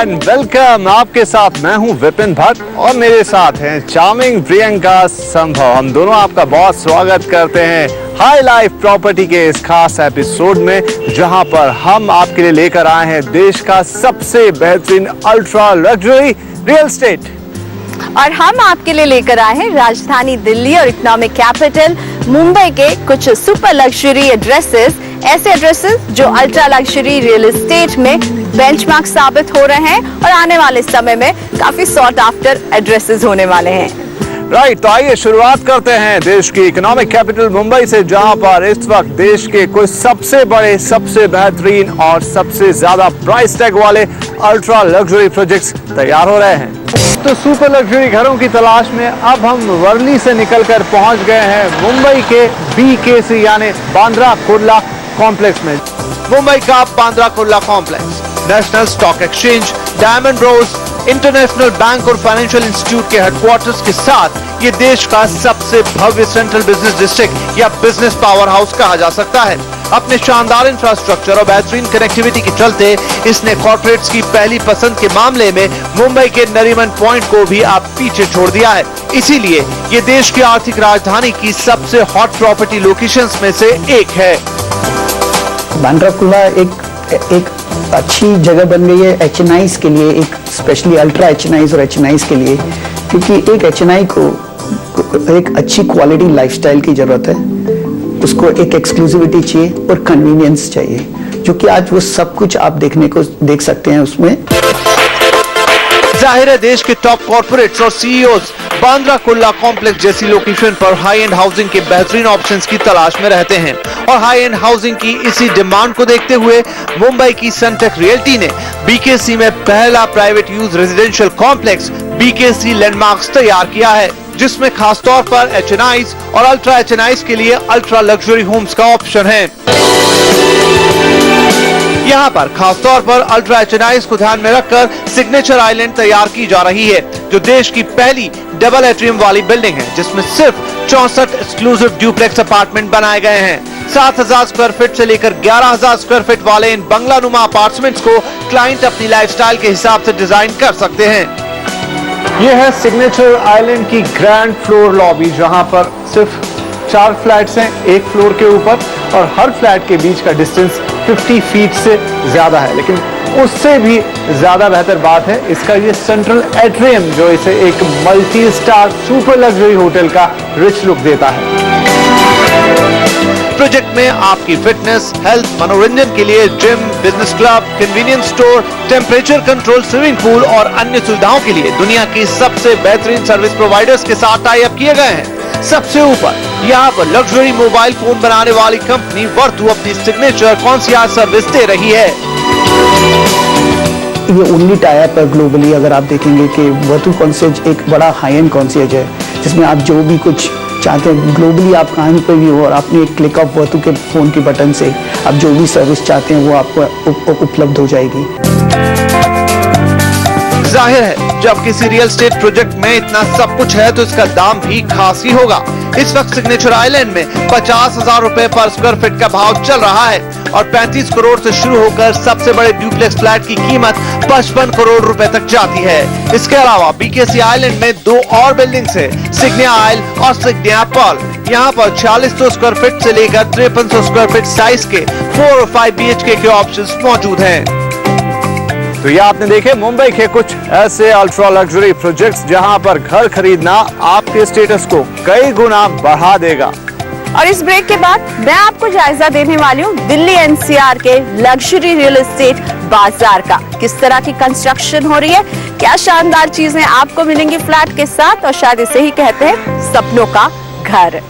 And welcome. आपके साथ मैं हूं विपिन भट्ट और मेरे साथ हैं चार्मिंग प्रियंका संभव। हम दोनों आपका बहुत स्वागत करते हैं हाई लाइफ प्रॉपर्टी के इस खास एपिसोड में, जहां पर हम आपके लिए लेकर आए हैं देश का सबसे बेहतरीन अल्ट्रा लग्जरी रियल एस्टेट। और हम आपके लिए लेकर आए हैं राजधानी दिल्ली और इकोनॉमिक कैपिटल मुंबई के कुछ सुपर लग्जरी एड्रेसेस, ऐसे एड्रेसेस जो अल्ट्रा लग्जरी रियल एस्टेट में बेंचमार्क साबित हो रहे हैं और आने वाले समय में काफी सॉट आफ्टर एड्रेसेस होने वाले हैं। राइट, तो आइए शुरुआत करते हैं देश की इकोनॉमिक कैपिटल मुंबई से, जहां पर इस वक्त देश के कुछ सबसे बड़े, सबसे बेहतरीन और सबसे ज्यादा प्राइस टैग वाले अल्ट्रा लग्जरी प्रोजेक्ट्स तैयार हो रहे हैं। तो सुपर लग्जरी घरों की तलाश में अब हम वर्ली से निकलकर पहुंच गए हैं मुंबई के BKC यानी बांद्रा कुर्ला कॉम्प्लेक्स में। मुंबई का Bandra Kurla complex national stock exchange, diamond rose, international bank और फाइनेंशियल इंस्टीट्यूट के हेडक्वार्टर्स के साथ ये देश का सबसे भव्य सेंट्रल बिजनेस डिस्ट्रिक्ट या बिजनेस पावर हाउस कहा जा सकता है। अपने शानदार इंफ्रास्ट्रक्चर और बेहतरीन कनेक्टिविटी के चलते इसने कॉर्पोरेट्स की पहली पसंद के मामले में मुंबई के नरीमन पॉइंट को भी आप पीछे छोड़ दिया है। इसीलिए ये देश की आर्थिक राजधानी की सबसे हॉट प्रॉपर्टी लोकेशंस में से एक है। बांद्रा कुर्ला एक अच्छी जगह बन गई है HNIs के लिए, एक स्पेशली अल्ट्रा HNIs और HNIs के लिए, क्योंकि एक HNI को एक अच्छी क्वालिटी लाइफस्टाइल की जरूरत है, उसको एक एक्सक्लूसिविटी चाहिए और कन्वीनियंस चाहिए, जो कि आज वो सब कुछ आप देख सकते हैं उसमें। जाहिर है देश के टॉप कॉर्पोरेट्स और CEOs बांद्रा कुर्ला कॉम्प्लेक्स जैसी लोकेशन पर हाई एंड हाउसिंग के बेहतरीन ऑप्शंस की तलाश में रहते हैं और हाई एंड हाउसिंग की इसी डिमांड को देखते हुए मुंबई की सनटेक रियल्टी ने BKC में पहला private use residential complex BKC landmarks तैयार किया है, जिसमें खासतौर पर HNIs और अल्ट्रा HNIs के लिए अल्ट्रा लग्जरी होम्स का ऑप्शन है। यहाँ पर खासतौर पर अल्ट्रा HNIs को ध्यान में रखकर सिग्नेचर आइलैंड तैयार की जा रही है, जो देश की पहली डबल एट्रियम वाली बिल्डिंग है, जिसमें सिर्फ 64 एक्सक्लूसिव ड्यूप्लेक्स अपार्टमेंट बनाए गए हैं। 7,000 स्क्वायर फीट से लेकर 11,000 स्क्वायर फीट वाले इन बंगलानुमा अपार्टमेंट्स को क्लाइंट अपनी लाइफस्टाइल के हिसाब से डिजाइन कर सकते हैं। ये है सिग्नेचर आइलैंड की ग्रैंड फ्लोर लॉबी, जहां पर सिर्फ 4 फ्लैट्स हैं एक फ्लोर के ऊपर और हर फ्लैट के बीच का डिस्टेंस 50 फीट से ज्यादा है। लेकिन उससे भी ज्यादा बेहतर बात है इसका ये सेंट्रल एट्रियम, जो इसे एक multi star super luxury hotel का रिच लुक देता है। प्रोजेक्ट में आपकी फिटनेस, हेल्थ, मनोरंजन के लिए gym, business club, convenience store, temperature control swimming pool और अन्य सुविधाओं के लिए दुनिया की सबसे बेहतरीन सर्विस प्रोवाइडर्स के साथ टाई अप किए गए हैं। सबसे ऊपर यहाँ पर लग्जरी मोबाइल फोन बनाने वाली कंपनी वर्तु अपनी सिग्नेचर कॉन्सियर्ज सर्विस दे रही है। ये ओनली टाई अप है ग्लोबली। अगर आप देखेंगे कि वर्तु कॉन्सियर्ज एक बड़ा हाई एंड कॉन्सियर्ज है, जिसमें आप जो भी कुछ चाहते हैं ग्लोबली आप कहीं पर भी हो और आपने एक क्लिक ऑफ वर्तु के फोन के बटन से आप जो भी सर्विस चाहते हैं वो आपको उपलब्ध हो जाएगी। जाहिर है जब किसी रियल एस्टेट प्रोजेक्ट में इतना सब कुछ है तो इसका दाम भी खास ही होगा। इस वक्त सिग्नेचर आइलैंड में 50,000 रुपए पर स्क्वायर फीट का भाव चल रहा है और 35 करोड़ से शुरू होकर सबसे बड़े ड्यूप्लेक्स फ्लैट की कीमत 55 करोड़ रुपए तक जाती है। इसके अलावा BKC आइलैंड में 2 और बिल्डिंग्स है, सिग्निया आइल और सिग्निया पर्ल। यहाँ पर 4600 स्क्वायर फीट से लेकर 5300 स्क्वायर फीट साइज के 4 और 5 BHK के ऑप्शंस मौजूद हैं। तो ये आपने देखे मुंबई के कुछ ऐसे अल्ट्रा लग्जरी प्रोजेक्ट्स, जहां पर घर खरीदना आपके स्टेटस को कई गुना बढ़ा देगा। और इस ब्रेक के बाद मैं आपको जायजा देने वाली हूँ दिल्ली NCR के लग्जरी रियल एस्टेट बाजार का। किस तरह की कंस्ट्रक्शन हो रही है, क्या शानदार चीजें आपको मिलेंगी फ्लैट के साथ, और शायद इसे ही कहते हैं सपनों का घर।